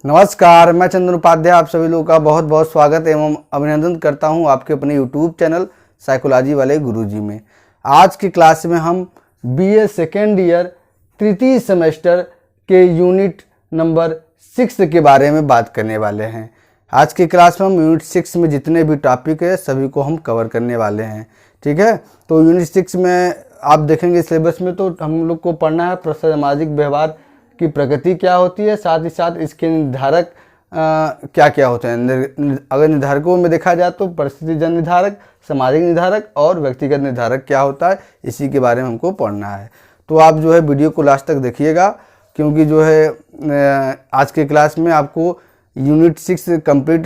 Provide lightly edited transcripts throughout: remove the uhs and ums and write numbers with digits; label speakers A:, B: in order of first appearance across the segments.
A: नमस्कार, मैं चंदन उपाध्याय आप सभी लोगों का बहुत बहुत स्वागत एवं अभिनंदन करता हूं आपके अपने यूट्यूब चैनल साइकोलॉजी वाले गुरुजी में। आज की क्लास में हम बीए सेकेंड ईयर तृतीय सेमेस्टर के यूनिट नंबर 6 के बारे में बात करने वाले हैं। आज की क्लास में हम यूनिट 6 में जितने भी टॉपिक है सभी को हम कवर करने वाले हैं। ठीक है, तो यूनिट 6 में आप देखेंगे सिलेबस में तो हम लोग को पढ़ना है सामाजिक व्यवहार की प्रकृति क्या होती है, साथ ही साथ इसके निर्धारक क्या क्या होते हैं। अगर निर्धारकों में देखा जाए तो परिस्थितिजन्य निर्धारक, सामाजिक निर्धारक और व्यक्तिगत निर्धारक क्या होता है, इसी के बारे में हमको पढ़ना है। तो आप जो है वीडियो को लास्ट तक देखिएगा, क्योंकि जो है आज के क्लास में आपको यूनिट 6 कंप्लीट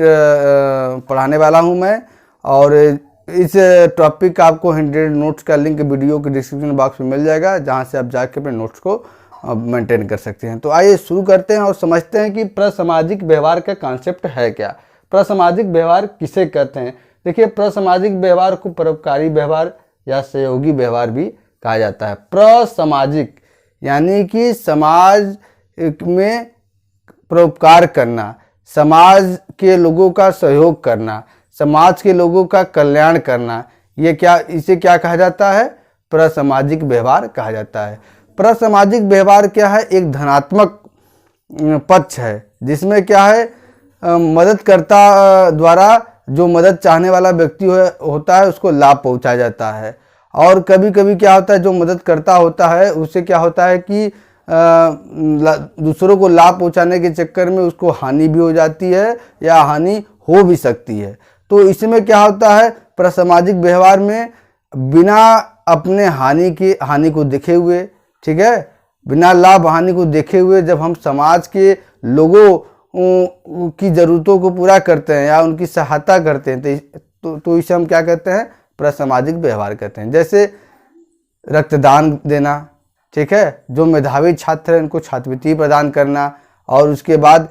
A: पढ़ाने वाला हूं मैं। और इस टॉपिक का आपको 100 नोट्स का लिंक वीडियो के डिस्क्रिप्शन बॉक्स में मिल जाएगा, जहां से आप जाके अपने नोट्स को मेंटेन कर सकते हैं। तो आइए शुरू करते हैं और समझते हैं कि प्रसामाजिक व्यवहार का कॉन्सेप्ट है क्या। प्रसामाजिक व्यवहार किसे कहते हैं। देखिए, प्रसामाजिक व्यवहार को परोपकारी व्यवहार या सहयोगी व्यवहार भी कहा जाता है। प्रसामाजिक यानी कि समाज में परोपकार करना, समाज के लोगों का सहयोग करना, समाज के लोगों का कल्याण करना, इसे क्या कहा जाता है, प्रसामाजिक व्यवहार कहा जाता है। प्रसामाजिक व्यवहार क्या है, एक धनात्मक पक्ष है, जिसमें क्या है मददकर्ता द्वारा जो मदद चाहने वाला व्यक्ति होता है उसको लाभ पहुंचाया जाता है। और कभी कभी क्या होता है, जो मदद करता होता है उससे क्या होता है कि दूसरों को लाभ पहुंचाने के चक्कर में उसको हानि भी हो जाती है या हानि हो भी सकती है। तो इसमें क्या होता है, प्रसामाजिक व्यवहार में बिना अपने हानि को देखे हुए, ठीक है, बिना लाभ हानि को देखे हुए जब हम समाज के लोगों की ज़रूरतों को पूरा करते हैं या उनकी सहायता करते हैं तो इसे हम क्या कहते हैं, प्रसामाजिक व्यवहार कहते हैं। जैसे रक्तदान देना, ठीक है, जो मेधावी छात्र हैं उनको छात्रवृत्ति प्रदान करना, और उसके बाद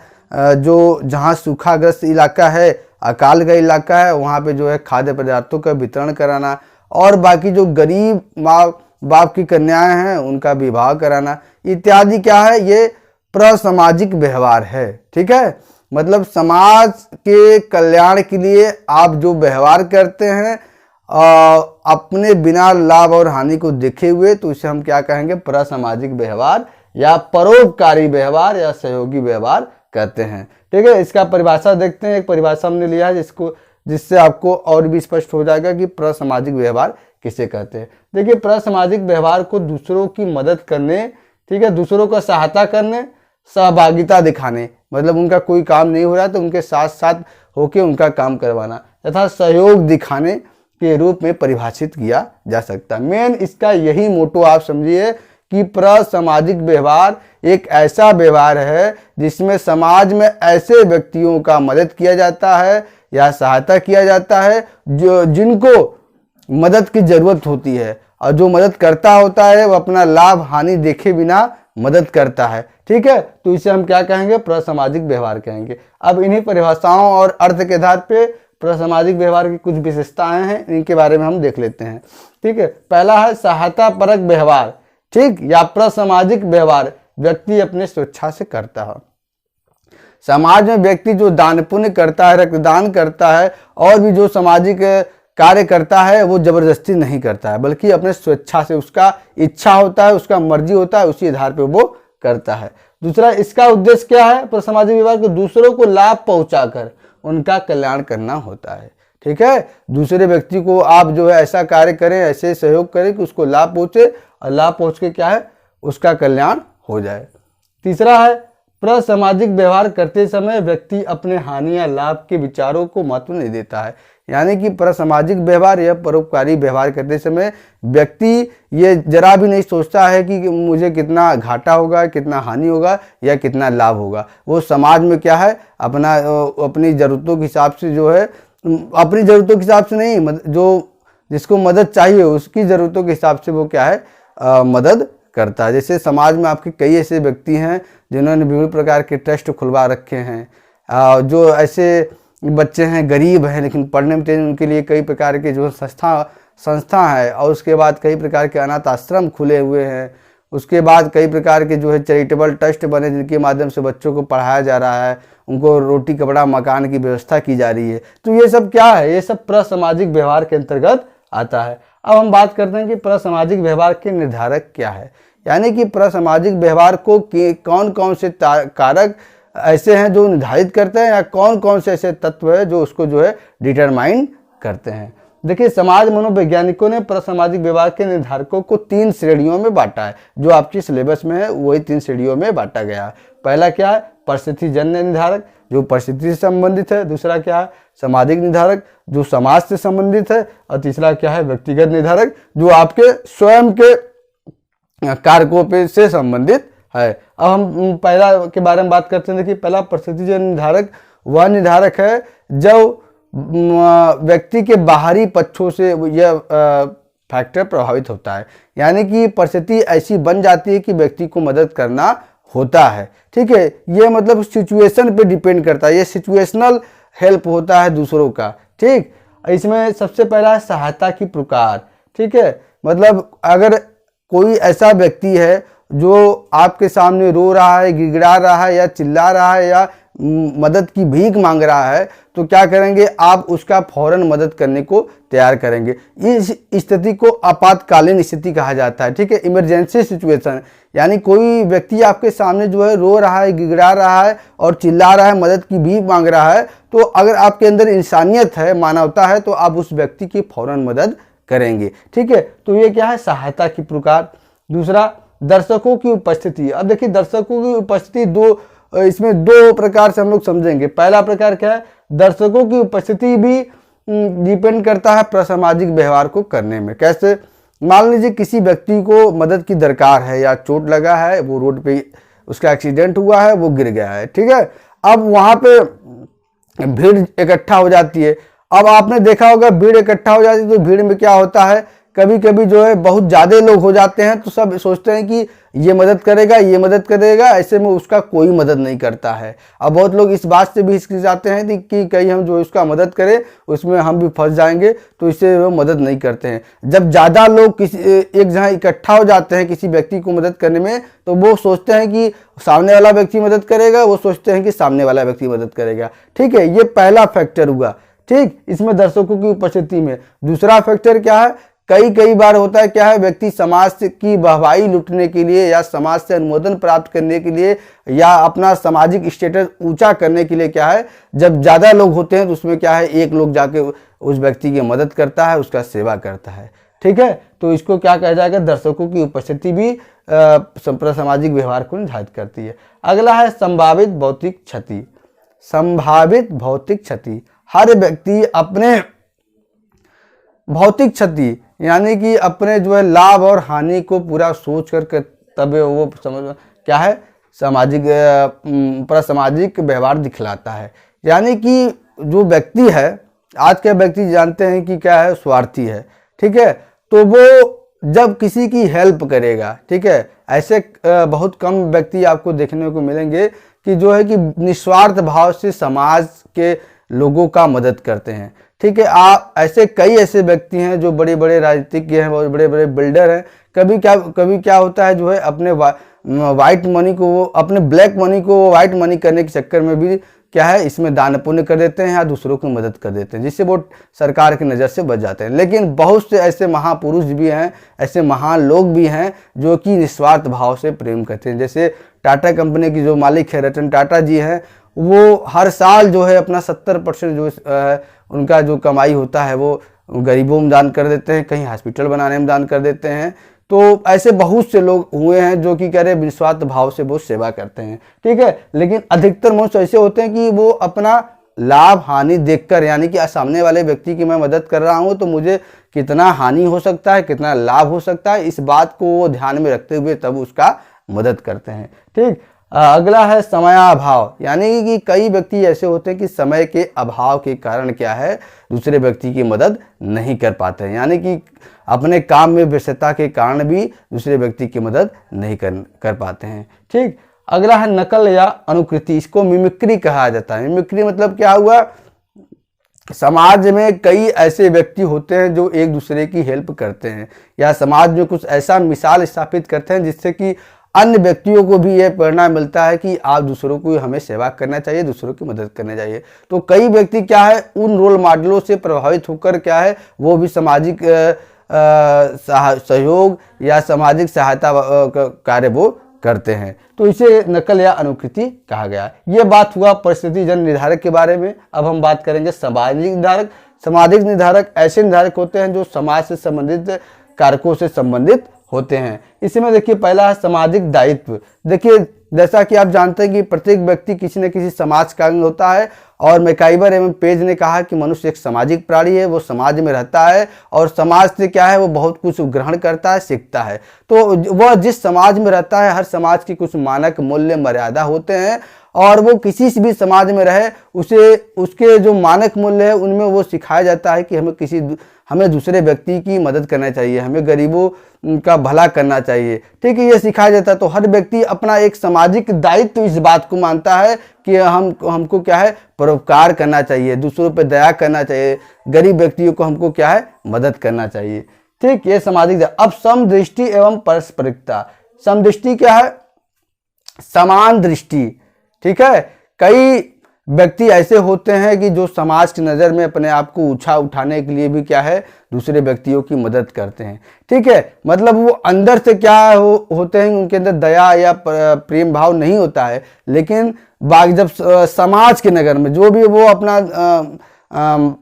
A: जो जहाँ सूखाग्रस्त इलाका है, अकाल का इलाका है, वहाँ पे जो है खाद्य पदार्थों का वितरण कराना, और बाकी जो गरीब माँ बाप की कन्याएं हैं उनका विवाह कराना इत्यादि क्या है, ये प्रसामाजिक व्यवहार है। ठीक है, मतलब समाज के कल्याण के लिए आप जो व्यवहार करते हैं अपने बिना लाभ और हानि को देखे हुए, तो इसे हम क्या कहेंगे, प्रसामाजिक व्यवहार या परोपकारी व्यवहार या सहयोगी व्यवहार कहते हैं। ठीक है, इसका परिभाषा देखते हैं। एक परिभाषा हमने लिया है जिससे आपको और भी स्पष्ट हो जाएगा कि प्रसामाजिक व्यवहार किसे कहते हैं। देखिए, प्रसामाजिक व्यवहार को दूसरों की मदद करने, ठीक है, दूसरों को सहायता करने, सहभागिता दिखाने, मतलब उनका कोई काम नहीं हो रहा है तो उनके साथ साथ होके उनका काम करवाना तथा सहयोग दिखाने के रूप में परिभाषित किया जा सकता है। मेन इसका यही मोटो आप समझिए कि प्रसामाजिक व्यवहार एक ऐसा व्यवहार है जिसमें समाज में ऐसे व्यक्तियों का मदद किया जाता है या सहायता किया जाता है जिनको मदद की जरूरत होती है, और जो मदद करता होता है वो अपना लाभ हानि देखे बिना मदद करता है। ठीक है, तो इसे हम क्या कहेंगे, प्रसामाजिक व्यवहार कहेंगे। अब इन्हीं परिभाषाओं और अर्थ के आधार पे प्रसामाजिक व्यवहार की कुछ विशेषताएं हैं, इनके बारे में हम देख लेते हैं। ठीक है, पहला है सहायता परक व्यवहार, ठीक, या प्रसामाजिक व्यवहार व्यक्ति अपने स्वेच्छा से करता है। समाज में व्यक्ति जो दान पुण्य करता है, रक्तदान करता है और भी जो सामाजिक कार्य करता है वो जबरदस्ती नहीं करता है, बल्कि अपने स्वेच्छा से, उसका इच्छा होता है, उसका मर्जी होता है, उसी आधार पे वो करता है। दूसरा, इसका उद्देश्य क्या है, प्रसामाजिक व्यवहार को दूसरों को लाभ पहुंचाकर उनका कल्याण करना होता है। ठीक है, दूसरे व्यक्ति को आप जो है ऐसा कार्य करें, ऐसे सहयोग करें कि उसको लाभ पहुंचे, और लाभ पहुंच के क्या है, उसका कल्याण हो जाए। तीसरा है, प्रसामाजिक व्यवहार करते समय व्यक्ति अपने हानि या लाभ के विचारों को महत्व नहीं देता है। यानी कि प्रसामाजिक व्यवहार या परोपकारी व्यवहार करते समय व्यक्ति ये जरा भी नहीं सोचता है कि मुझे कितना घाटा होगा, कितना हानि होगा या कितना लाभ होगा। वो समाज में क्या है, अपनी ज़रूरतों के हिसाब से जो है, अपनी ज़रूरतों के हिसाब से नहीं, जो जिसको मदद चाहिए उसकी ज़रूरतों के हिसाब से वो क्या है, मदद करता है। जैसे समाज में आपके कई ऐसे व्यक्ति हैं जिन्होंने विभिन्न प्रकार के ट्रस्ट खुलवा रखे हैं। जो ऐसे बच्चे हैं, गरीब हैं लेकिन पढ़ने में तेज, उनके लिए कई प्रकार के जो संस्था है, और उसके बाद कई प्रकार के अनाथ आश्रम खुले हुए हैं। उसके बाद कई प्रकार के जो है चैरिटेबल ट्रस्ट बने जिनके माध्यम से बच्चों को पढ़ाया जा रहा है, उनको रोटी कपड़ा मकान की व्यवस्था की जा रही है। तो ये सब क्या है, ये सब प्रसामाजिक व्यवहार के अंतर्गत आता है। अब हम बात करते हैं कि प्रसामाजिक व्यवहार के निर्धारक क्या है, यानी कि प्रसामाजिक व्यवहार को कौन कौन से कारक ऐसे हैं जो निर्धारित करते हैं, या कौन कौन से ऐसे तत्व है जो उसको जो है डिटरमाइन करते हैं। देखिए, समाज मनोवैज्ञानिकों ने प्रसामाजिक व्यवहार के निर्धारकों को 3 श्रेणियों में बांटा है। जो आपकी सिलेबस में है वही 3 श्रेणियों में बांटा गया है। पहला क्या है, परिस्थितिजन्य निर्धारक जो परिस्थिति से संबंधित है। दूसरा क्या है, सामाजिक निर्धारक जो समाज से संबंधित है। और तीसरा क्या है, व्यक्तिगत निर्धारक जो आपके स्वयं के कारकों पे से संबंधित है। अब हम पहला के बारे में बात करते हैं। देखिए, पहला परिस्थितिजन्य निर्धारक वह निर्धारक है जब व्यक्ति के बाहरी पक्षों से यह फैक्टर प्रभावित होता है, यानी कि परिस्थिति ऐसी बन जाती है कि व्यक्ति को मदद करना होता है। ठीक है, ये मतलब सिचुएशन पे डिपेंड करता है, ये सिचुएशनल हेल्प होता है दूसरों का। ठीक, इसमें सबसे पहला है सहायता की पुकार। ठीक है, मतलब अगर कोई ऐसा व्यक्ति है जो आपके सामने रो रहा है, गिड़गिड़ा रहा है, या चिल्ला रहा है, या मदद की भीख मांग रहा है, तो क्या करेंगे आप, उसका फौरन मदद करने को तैयार करेंगे। इस स्थिति को आपातकालीन स्थिति कहा जाता है। ठीक है, इमरजेंसी सिचुएशन, यानी कोई व्यक्ति आपके सामने जो है रो रहा है, गिड़गिड़ा रहा है और चिल्ला रहा है, मदद की भीख मांग रहा है, तो अगर आपके अंदर इंसानियत है, मानवता है, तो आप उस व्यक्ति की फौरन मदद करेंगे। ठीक है, तो ये क्या है, सहायता की पुकार। दूसरा, दर्शकों की उपस्थिति। अब देखिए, दर्शकों की उपस्थिति इसमें 2 प्रकार से हम लोग समझेंगे। पहला प्रकार क्या है, दर्शकों की उपस्थिति भी डिपेंड करता है प्रसामाजिक व्यवहार को करने में। कैसे, मान लीजिए किसी व्यक्ति को मदद की दरकार है, या चोट लगा है, वो रोड पे उसका एक्सीडेंट हुआ है, वो गिर गया है। ठीक है, अब वहां पे भीड़ इकट्ठा हो जाती है। अब आपने देखा होगा भीड़ इकट्ठा हो जाती है, तो भीड़ में क्या होता है, कभी कभी जो है बहुत ज़्यादा लोग हो जाते हैं, तो सब सोचते हैं कि ये मदद करेगा, ये मदद करेगा, ऐसे में उसका कोई मदद नहीं करता है। अब बहुत लोग इस बात से भी हिचकिचाते हैं कि कहीं हम जो उसका मदद करें उसमें हम भी फंस जाएंगे, तो इससे वो मदद नहीं करते हैं। जब ज़्यादा लोग किसी एक जगह इकट्ठा हो जाते हैं किसी व्यक्ति को मदद करने में, तो वो सोचते हैं कि सामने वाला व्यक्ति मदद करेगा, वो सोचते हैं कि सामने वाला व्यक्ति मदद करेगा। ठीक है, ये पहला फैक्टर हुआ। ठीक, इसमें दर्शकों की उपस्थिति में। दूसरा फैक्टर क्या है, कई बार होता है क्या है, व्यक्ति समाज की वाहवाही लूटने के लिए, या समाज से अनुमोदन प्राप्त करने के लिए, या अपना सामाजिक स्टेटस ऊंचा करने के लिए क्या है, जब ज़्यादा लोग होते हैं तो उसमें क्या है, एक लोग जाके उस व्यक्ति की मदद करता है, उसका सेवा करता है। ठीक है, तो इसको क्या कहा जाएगा, दर्शकों की उपस्थिति भी सामाजिक व्यवहार को निर्धारित करती है। अगला है संभावित भौतिक क्षति। संभावित भौतिक क्षति, हर व्यक्ति अपने भौतिक क्षति यानी कि अपने जो है लाभ और हानि को पूरा सोच करके तब वो समझ क्या है, सामाजिक प्रसामाजिक व्यवहार दिखलाता है। यानी कि जो व्यक्ति है, आज के व्यक्ति जानते हैं कि क्या है, स्वार्थी है। ठीक है, तो वो जब किसी की हेल्प करेगा, ठीक है, ऐसे बहुत कम व्यक्ति आपको देखने को मिलेंगे कि जो है कि निस्वार्थ भाव से समाज के लोगों का मदद करते हैं। ठीक है, आप ऐसे कई ऐसे व्यक्ति हैं जो बड़े बड़े राजनीतिज्ञ हैं, बहुत बड़े बड़े बिल्डर हैं। कभी क्या होता है, जो है अपने वाइट मनी को, अपने ब्लैक मनी को वाइट मनी करने के चक्कर में भी क्या है, इसमें दान पुण्य कर देते हैं या दूसरों की मदद कर देते हैं, जिससे वो सरकार की नज़र से बच जाते हैं। लेकिन बहुत से ऐसे महापुरुष भी हैं, ऐसे महान लोग भी हैं जो कि निस्वार्थ भाव से प्रेम करते हैं। जैसे टाटा कंपनी की जो मालिक है रतन टाटा जी हैं, वो हर साल जो है अपना 70% जो उनका जो कमाई होता है वो गरीबों में दान कर देते हैं, कहीं हॉस्पिटल बनाने में दान कर देते हैं। तो ऐसे बहुत से लोग हुए हैं जो कि कह रहे निस्वार्थ भाव से वो सेवा करते हैं। ठीक है, लेकिन अधिकतर मनुष्य ऐसे होते हैं कि वो अपना लाभ हानि देखकर, यानी कि सामने वाले व्यक्ति की मैं मदद कर रहा हूं तो मुझे कितना हानि हो सकता है, कितना लाभ हो सकता है, इस बात को वो ध्यान में रखते हुए तब उसका मदद करते हैं। ठीक, अगला है समयाभाव। यानी कि कई व्यक्ति ऐसे होते हैं कि समय के अभाव के कारण क्या है, दूसरे व्यक्ति की मदद नहीं कर पाते हैं, यानी कि अपने काम में व्यस्तता के कारण भी दूसरे व्यक्ति की मदद नहीं कर पाते हैं। ठीक, अगला है नकल या अनुकृति। इसको मिमिक्री कहा जाता है। मिमिक्री मतलब क्या हुआ, समाज में कई ऐसे व्यक्ति होते हैं जो एक दूसरे की हेल्प करते हैं, या समाज में कुछ ऐसा मिसाल स्थापित करते हैं जिससे कि अन्य व्यक्तियों को भी यह प्रेरणा मिलता है कि आप दूसरों को हमें सेवा करना चाहिए, दूसरों की मदद करनी चाहिए। तो कई व्यक्ति क्या है, उन रोल मॉडलों से प्रभावित होकर क्या है, वो भी सामाजिक सहयोग या सामाजिक सहायता कार्य वो करते हैं। तो इसे नकल या अनुकृति कहा गया। ये बात हुआ परिस्थिति जन निर्धारक के बारे में। अब हम बात करेंगे सामाजिक निर्धारक। सामाजिक निर्धारक ऐसे निर्धारक होते हैं जो समाज से संबंधित कारकों से संबंधित होते हैं। इसमें देखिए पहला है सामाजिक दायित्व। देखिए जैसा कि आप जानते हैं कि प्रत्येक व्यक्ति किसी न किसी समाज का अंग होता है, और मैकाइवर एवं पेज ने कहा कि मनुष्य एक सामाजिक प्राणी है, वो समाज में रहता है और समाज से क्या है, वो बहुत कुछ ग्रहण करता है, सीखता है। तो वह जिस समाज में रहता है, हर समाज की कुछ मानक मूल्य मर्यादा होते हैं, और वो किसी से भी समाज में रहे उसे उसके जो मानक मूल्य है उनमें वो सिखाया जाता है कि हमें दूसरे व्यक्ति की मदद करना चाहिए, हमें गरीबों का भला करना चाहिए। ठीक है, ये सिखाया जाता है। तो हर व्यक्ति अपना एक सामाजिक दायित्व इस बात को मानता है कि हमको क्या है, परोपकार करना चाहिए, दूसरों पर दया करना चाहिए, गरीब व्यक्तियों को हमको क्या है, मदद करना चाहिए। ठीक, ये सामाजिक। अब समदृष्टि एवं पारस्परिकता। समदृष्टि क्या है, समान दृष्टि। ठीक है, कई व्यक्ति ऐसे होते हैं कि जो समाज की नज़र में अपने आप को ऊंचा उठाने के लिए भी क्या है, दूसरे व्यक्तियों की मदद करते हैं। ठीक है, मतलब वो अंदर से क्या होते हैं, उनके अंदर दया या प्रेम भाव नहीं होता है, लेकिन जब समाज के नज़र में जो भी वो अपना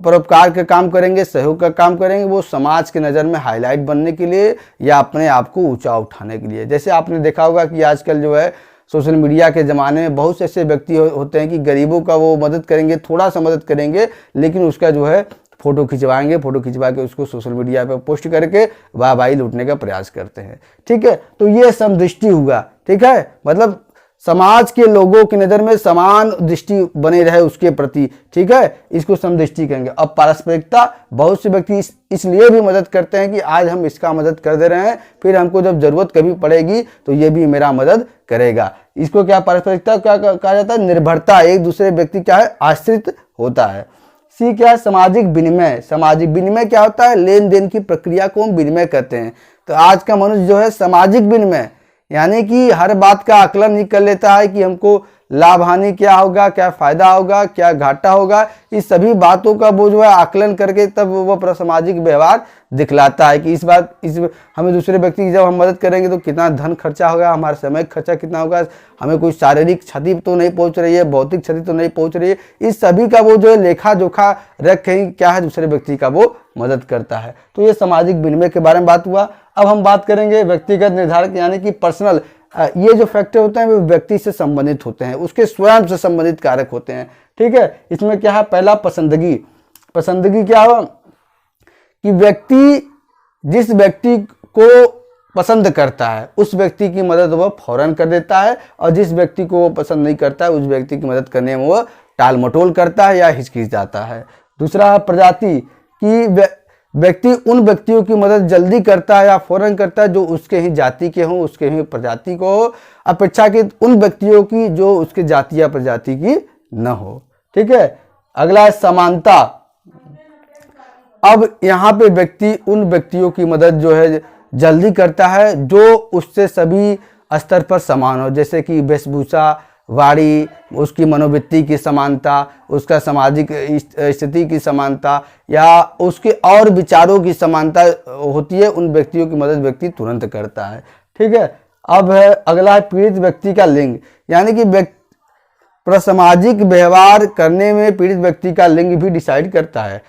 A: परोपकार का काम करेंगे, सहयोग का काम करेंगे, वो समाज के नज़र में हाईलाइट बनने के लिए या अपने आप को ऊंचा उठाने के लिए। जैसे आपने देखा होगा कि आजकल जो है सोशल मीडिया के ज़माने में बहुत से ऐसे व्यक्ति होते हैं कि गरीबों का वो मदद करेंगे, थोड़ा सा मदद करेंगे, लेकिन उसका जो है फ़ोटो खिंचवाएंगे, फ़ोटो खिंचवा के उसको सोशल मीडिया पर पोस्ट करके वाहवाही लूटने का प्रयास करते हैं। ठीक है, तो ये समदृष्टि हुआ। ठीक है, मतलब समाज के लोगों की नज़र में समान दृष्टि बने रहे उसके प्रति। ठीक है, इसको समदृष्टि कहेंगे। अब पारस्परिकता, बहुत से व्यक्ति इसलिए भी मदद करते हैं कि आज हम इसका मदद कर दे रहे हैं, फिर हमको जब जरूरत कभी पड़ेगी तो ये भी मेरा मदद करेगा। इसको क्या पारस्परिकता क्या कहा जाता है, निर्भरता, एक दूसरे व्यक्ति क्या है, आश्रित होता है। सी क्या है, सामाजिक विनिमय। सामाजिक विनिमय क्या होता है, लेन देन की प्रक्रिया को हम विनिमय करते हैं। तो आज का मनुष्य जो है सामाजिक विनिमय, यानी कि हर बात का आकलन ही कर लेता है कि हमको लाभ हानि क्या होगा, क्या फायदा होगा, क्या घाटा होगा, इस सभी बातों का वो जो है आकलन करके तब वो सामाजिक व्यवहार दिखलाता है कि हमें दूसरे व्यक्ति की जब हम मदद करेंगे तो कितना धन खर्चा होगा, हमारा समय खर्चा कितना होगा, हमें कोई शारीरिक क्षति तो नहीं पहुंच रही है, भौतिक क्षति तो नहीं पहुंच रही है, इस सभी का वो जो है लेखा जोखा रख के क्या है, दूसरे व्यक्ति का वो मदद करता है। तो ये सामाजिक विनिमय के बारे में बात हुआ। अब हम बात करेंगे व्यक्तिगत निर्धारक, यानी कि पर्सनल। ये जो फैक्टर होते हैं वो व्यक्ति से संबंधित होते हैं, उसके स्वयं से संबंधित कारक होते हैं। ठीक है, इसमें क्या है, पहला पसंदगी। पसंदगी क्या हो कि व्यक्ति जिस व्यक्ति को पसंद करता है उस व्यक्ति की मदद वह फौरन कर देता है, और जिस व्यक्ति को वो पसंद नहीं करता है उस व्यक्ति की मदद करने में वह टाल मटोल करता है या हिचकिचाता है। दूसरा प्रजाति कि व्यक्ति उन व्यक्तियों की मदद जल्दी करता है या फौरन करता है जो उसके ही जाति के हों, उसके ही प्रजाति को हो, अपेक्षाकृत उन व्यक्तियों की जो उसके जाति या प्रजाति की न हो। ठीक है, अगला है समानता। अब यहाँ पे व्यक्ति उन व्यक्तियों की मदद जो है जल्दी करता है जो उससे सभी स्तर पर समान हो, जैसे कि वेशभूषा, वाणी, उसकी मनोवृत्ति की समानता, उसका सामाजिक स्थिति की समानता या उसके और विचारों की समानता होती है, उन व्यक्तियों की मदद व्यक्ति तुरंत करता है। ठीक है, अब है अगला है पीड़ित व्यक्ति का लिंग, यानी कि प्रसामाजिक व्यवहार करने में पीड़ित व्यक्ति का लिंग भी डिसाइड करता है।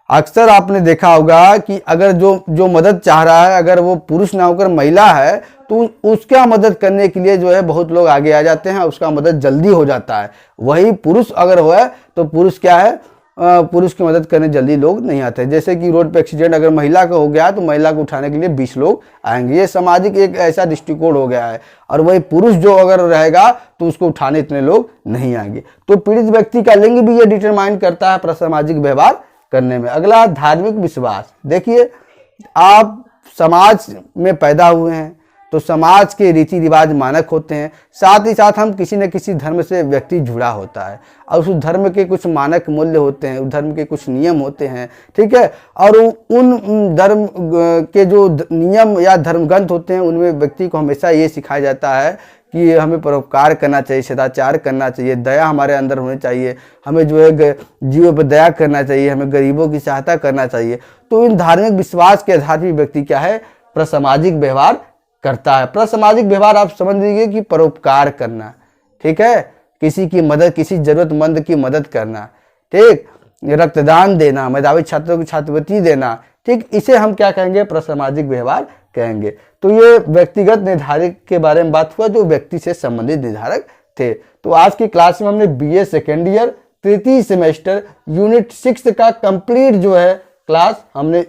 A: अक्सर आपने देखा होगा कि अगर जो मदद चाह रहा है अगर वो पुरुष ना होकर महिला है तो उसका मदद करने के लिए जो है बहुत लोग आगे आ जाते हैं, उसका मदद जल्दी हो जाता है। वही पुरुष अगर हो तो पुरुष क्या है, पुरुष की मदद करने जल्दी लोग नहीं आते। जैसे कि रोड पे एक्सीडेंट अगर महिला का हो गया तो महिला को उठाने के लिए 20 लोग आएंगे। ये सामाजिक एक ऐसा दृष्टिकोण हो गया है, और वही पुरुष जो अगर रहेगा तो उसको उठाने इतने लोग नहीं आएंगे। तो पीड़ित व्यक्ति का लिंग भी ये डिटरमाइन करता है प्रसामाजिक व्यवहार करने में। अगला धार्मिक विश्वास। देखिए, आप समाज में पैदा हुए हैं तो समाज के रीति रिवाज मानक होते हैं। साथ ही साथ हम किसी न किसी धर्म से व्यक्ति जुड़ा होता है और उस धर्म के कुछ मानक मूल्य होते हैं, उस धर्म के कुछ नियम होते हैं, ठीक है। और उन धर्म के जो नियम या धर्मग्रंथ होते हैं उनमें व्यक्ति को हमेशा ये सिखाया जाता है कि हमें परोपकार करना चाहिए, सदाचार करना चाहिए, दया हमारे अंदर होनी चाहिए, हमें जो है जीवों पर दया करना चाहिए, हमें गरीबों की सहायता करना चाहिए। तो इन धार्मिक विश्वास के आधार पर व्यक्ति क्या है, प्रसामाजिक व्यवहार करता है। प्रसामाजिक व्यवहार आप समझ लीजिए कि परोपकार करना, ठीक है, किसी की मदद, किसी जरूरतमंद की मदद करना, ठीक, रक्तदान देना, मेधावी छात्रों को छात्रवृत्ति देना, ठीक, इसे हम क्या कहेंगे, प्रसामाजिक व्यवहार कहेंगे। तो ये व्यक्तिगत निर्धारक के बारे में बात हुआ जो व्यक्ति से संबंधित निर्धारक थे। तो आज की क्लास में हमने बीए सेकेंड ईयर तृतीय सेमेस्टर यूनिट 6 का कंप्लीट जो है क्लास हमने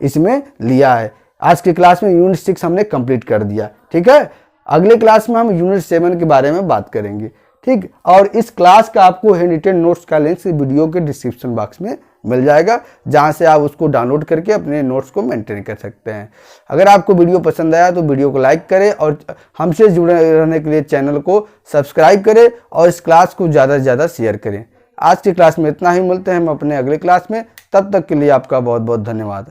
A: इसमें लिया है। आज की क्लास में यूनिट 6 हमने कंप्लीट कर दिया, ठीक है। अगले क्लास में हम यूनिट 7 के बारे में बात करेंगे, ठीक। और इस क्लास का आपको हैंड रिटेन नोट्स का लिंक वीडियो के डिस्क्रिप्शन बॉक्स में मिल जाएगा, जहां से आप उसको डाउनलोड करके अपने नोट्स को मेंटेन कर सकते हैं। अगर आपको वीडियो पसंद आया तो वीडियो को लाइक करें और हमसे जुड़े रहने के लिए चैनल को सब्सक्राइब करें और इस क्लास को ज़्यादा से ज़्यादा शेयर करें। आज की क्लास में इतना ही, मिलते हैं हम अपने अगले क्लास में। तब तक के लिए आपका बहुत बहुत धन्यवाद।